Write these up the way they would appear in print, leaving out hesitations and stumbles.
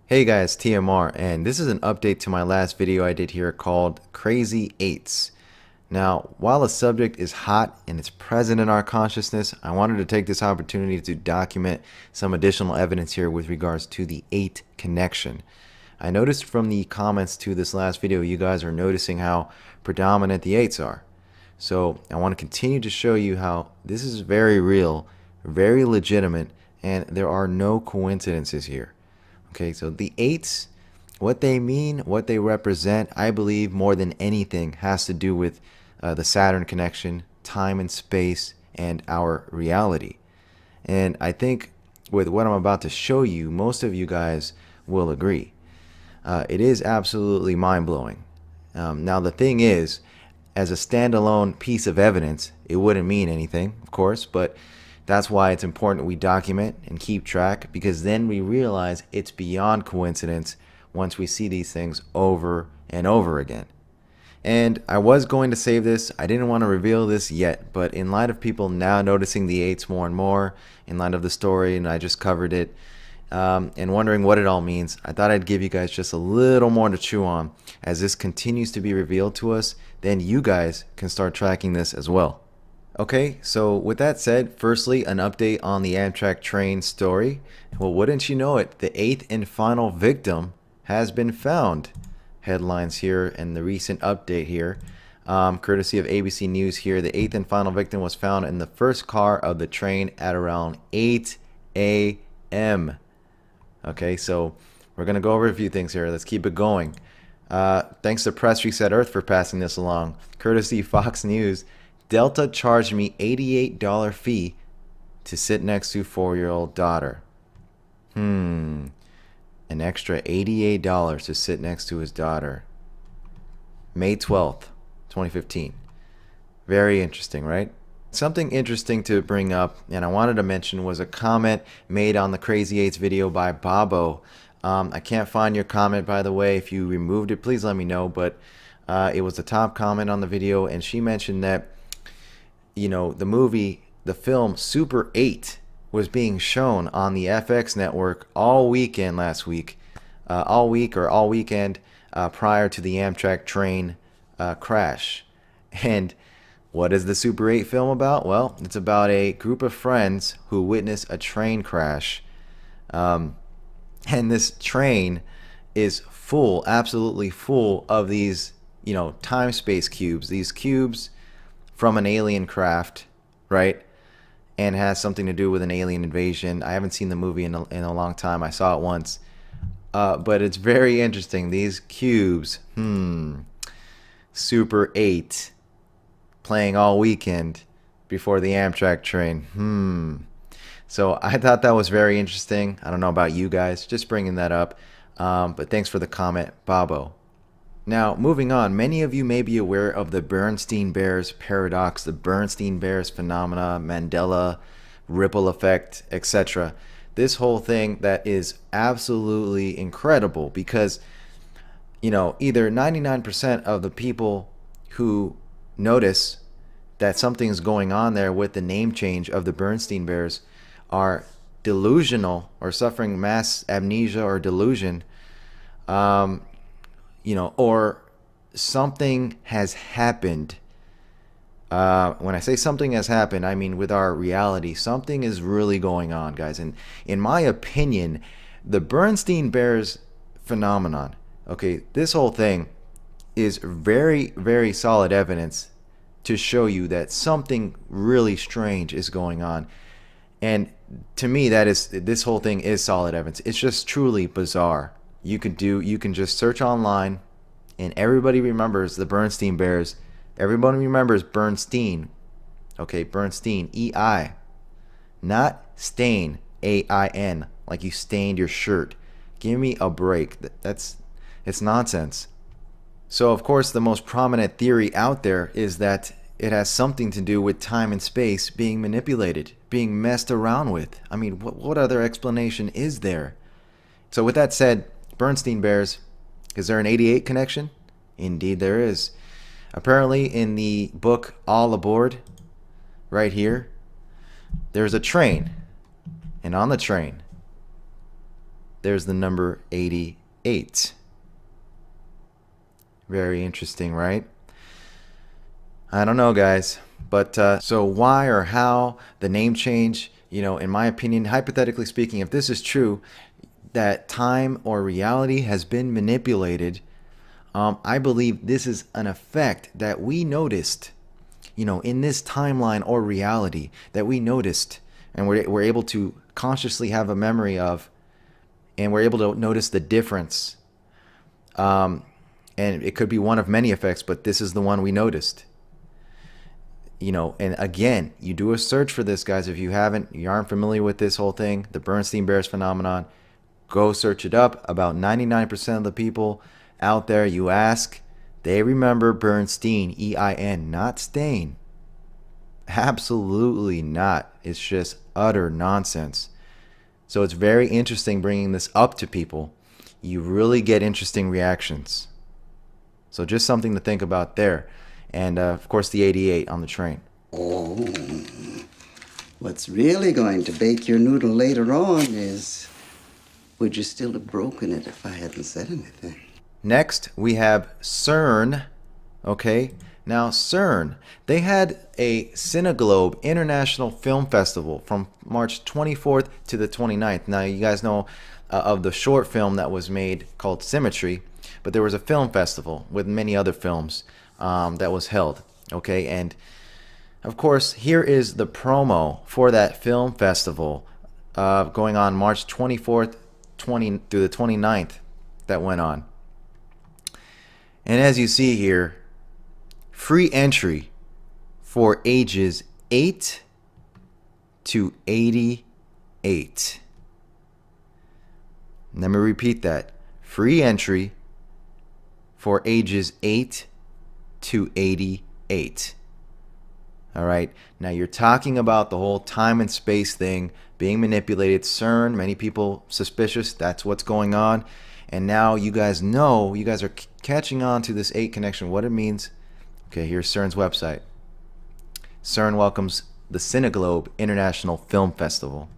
Hey guys, TMR, and this is an update to my last video I did here called Crazy Eights. Now, while the subject is hot and it's present in our consciousness, I wanted to take this opportunity to document some additional evidence here with regards to the eight connection. I noticed from the comments to this last video, you guys are noticing how predominant the eights are. So I want to continue to show you how this is very real, very legitimate, and there are no coincidences here. Okay, so the eights, what they mean, what they represent, I believe more than anything has to do with the Saturn connection, time and space, and our reality. And I think with what I'm about to show you, most of you guys will agree. It is absolutely mind-blowing. Now the thing is, as a standalone piece of evidence, it wouldn't mean anything, of course, but that's why it's important we document and keep track, because then we realize it's beyond coincidence once we see these things over and over again. And I was going to save this. I didn't want to reveal this yet, but in light of people now noticing the eights more and more, in light of the story, and I just covered it, and wondering what it all means, I thought I'd give you guys just a little more to chew on. As this continues to be revealed to us, then you guys can start tracking this as well. Okay, so with that said, firstly, an update on the Amtrak train story. Well, wouldn't you know it, the eighth and final victim has been found. Headlines here and the recent update here, courtesy of ABC News here. The eighth and final victim was found in the first car of the train at around 8 a.m. Okay, so we're going to go over a few things here. Let's keep it going. Thanks to Press Reset Earth for passing this along. Courtesy Fox News. Delta charged me $88 fee to sit next to 4-year-old daughter. An extra $88 to sit next to his daughter. May 12th, 2015. Very interesting, right? Something interesting to bring up, and I wanted to mention, was a comment made on the Crazy Eights video by Bobo. I can't find your comment, by the way. If you removed it, please let me know. But it was the top comment on the video, and she mentioned that, you know, the film Super 8 was being shown on the FX network all weekend last week, all weekend prior to the Amtrak train crash. And what is the Super 8 film about? Well, it's about a group of friends who witness a train crash. And this train is full, absolutely full of these, you know, time-space cubes. These cubes from an alien craft, right? And has something to do with an alien invasion. I haven't seen the movie in a long time. I saw it once. But it's very interesting. These cubes, Super 8, playing all weekend before the Amtrak train. So I thought that was very interesting. I don't know about you guys, just bringing that up. But thanks for the comment, Bobo. Now, moving on, many of you may be aware of the Bernstein Bears paradox, the Bernstein Bears phenomena, Mandela, ripple effect, etc. This whole thing that is absolutely incredible because, you know, either 99% of the people who notice that something's going on there with the name change of the Bernstein Bears are delusional or suffering mass amnesia or delusion, you know, or something has happened. When I say something has happened, I mean with our reality, something is really going on, guys. And in my opinion, the Bernstein Bears phenomenon, okay, this whole thing is very, very solid evidence to show you that something really strange is going on. And to me, this whole thing is solid evidence. It's just truly bizarre. You can just search online, and everybody remembers the Bernstein Bears. Everybody remembers Bernstein. Okay, Bernstein, E-I. Not stain, A-I-N, like you stained your shirt. Give me a break. It's nonsense. So, of course, the most prominent theory out there is that it has something to do with time and space being manipulated, being messed around with. I mean, what other explanation is there? So with that said, Bernstein Bears, is there an 88 connection? Indeed there is. Apparently in the book All Aboard, right here, there's a train. And on the train, there's the number 88. Very interesting, right? I don't know, guys. But so why or how the name change? In my opinion, hypothetically speaking, if this is true, that time or reality has been manipulated, I believe this is an effect that we noticed, in this timeline or reality that we noticed, and we're able to consciously have a memory of, and we're able to notice the difference. And it could be one of many effects, but this is the one we noticed. And again, you do a search for this, guys. If you aren't familiar with this whole thing, the Bernstein Bears phenomenon, go search it up. About 99% of the people out there you ask, they remember Bernstein, E-I-N, not Stain. Absolutely not. It's just utter nonsense. So it's very interesting bringing this up to people. You really get interesting reactions. So just something to think about there. And of course the 88 on the train. Oh, what's really going to bake your noodle later on is, would you still have broken it if I hadn't said anything? Next, we have CERN. Okay, now CERN, they had a Cineglobe International Film Festival from March 24th to the 29th. Now, you guys know of the short film that was made called Symmetry, but there was a film festival with many other films that was held. Okay, and of course, here is the promo for that film festival going on March 24th through the 29th that went on. And as you see here, free entry for ages 8 to 88. Let me repeat that. Free entry for ages 8 to 88. All right. Now you're talking about the whole time and space thing being manipulated. CERN, many people suspicious that's what's going on. And now you guys know, you guys are catching on to this 8 connection, what it means. Okay, here's CERN's website. CERN welcomes the Cineglobe International Film Festival.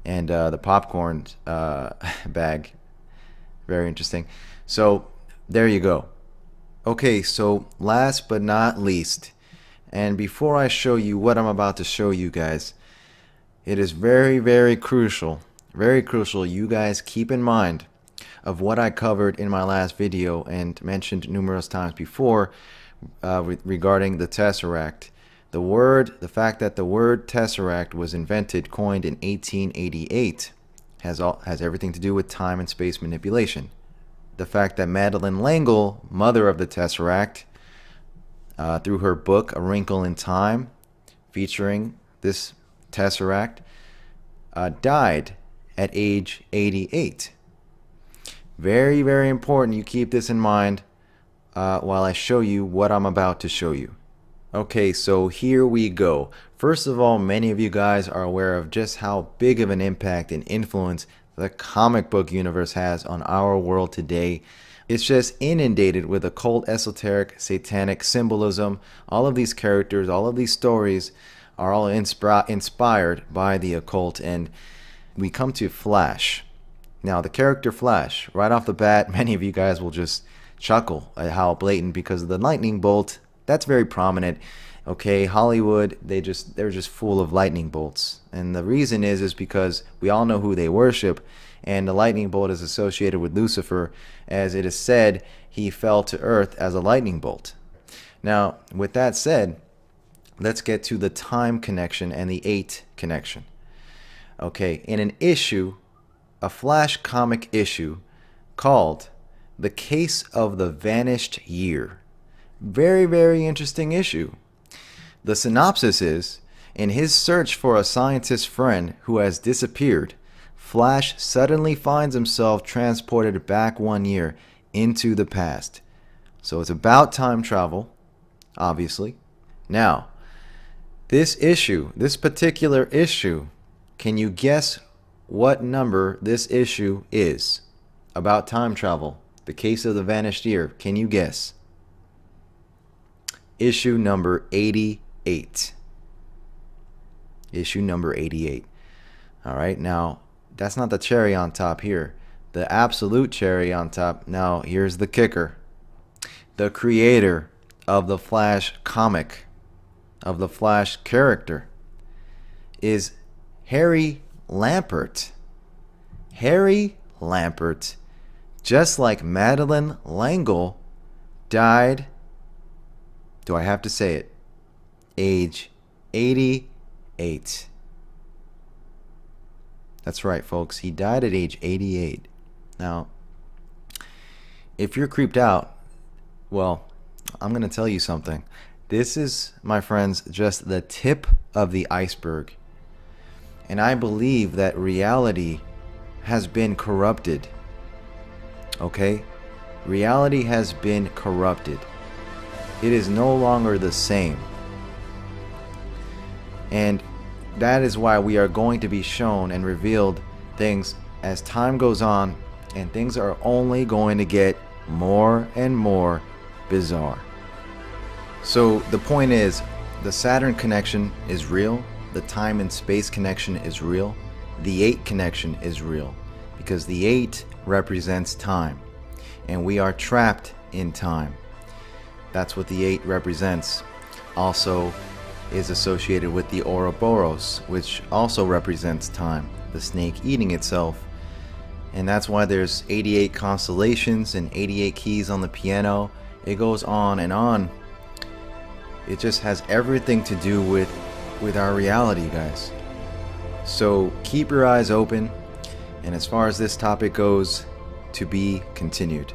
And the popcorn bag. Very interesting. So there you go. Okay, so last but not least, and before I show you what I'm about to show you guys, it is very, very crucial you guys keep in mind of what I covered in my last video and mentioned numerous times before regarding the Tesseract. The fact that the word Tesseract was coined in 1888 has everything to do with time and space manipulation. The fact that Madeleine L'Engle, mother of the Tesseract, through her book A Wrinkle in Time, featuring this Tesseract, died at age 88. Very, very important you keep this in mind while I show you what I'm about to show you. Okay, so here we go. First of all, many of you guys are aware of just how big of an impact and influence the comic book universe has on our world today. It's just inundated with occult, esoteric, satanic symbolism. All of these characters, all of these stories are all inspired by the occult. And we come to Flash. Now, the character Flash, right off the bat, many of you guys will just chuckle at how blatant, because of the lightning bolt. That's very prominent. Okay, Hollywood, they're just full of lightning bolts. And the reason is because we all know who they worship, and the lightning bolt is associated with Lucifer, as it is said he fell to earth as a lightning bolt. Now, with that said, let's get to the time connection and the 8 connection. Okay, in an issue, a Flash comic issue called The Case of the Vanished Year. Very, very interesting issue. The synopsis is, in his search for a scientist friend who has disappeared, Flash suddenly finds himself transported back 1 year into the past. So it's about time travel, obviously. Now, this particular issue, can you guess what number this issue is? About time travel, the case of the vanished year. Can you guess? Issue number 88. Issue number 88. All right, now that's not the cherry on top here. The absolute cherry on top. Now, here's the kicker. The creator of the Flash comic, of the Flash character, is Harry Lampert. Harry Lampert, just like Madeleine L'Engle, died, do I have to say it, age 88. That's right, folks. He died at age 88. Now, if you're creeped out, well, I'm going to tell you something. This is, my friends, just the tip of the iceberg. And I believe that reality has been corrupted. Okay? Reality has been corrupted. It is no longer the same. And that is why we are going to be shown and revealed things as time goes on, and things are only going to get more and more bizarre. So the point is, the Saturn connection is real, the time and space connection is real, the 8 connection is real, because the 8 represents time, and we are trapped in time. That's what the 8 represents. Also is associated with the Ouroboros, which also represents time, the snake eating itself. And that's why there's 88 constellations and 88 keys on the piano. It goes on and on. It just has everything to do with our reality, guys. So keep your eyes open, and as far as this topic goes, to be continued.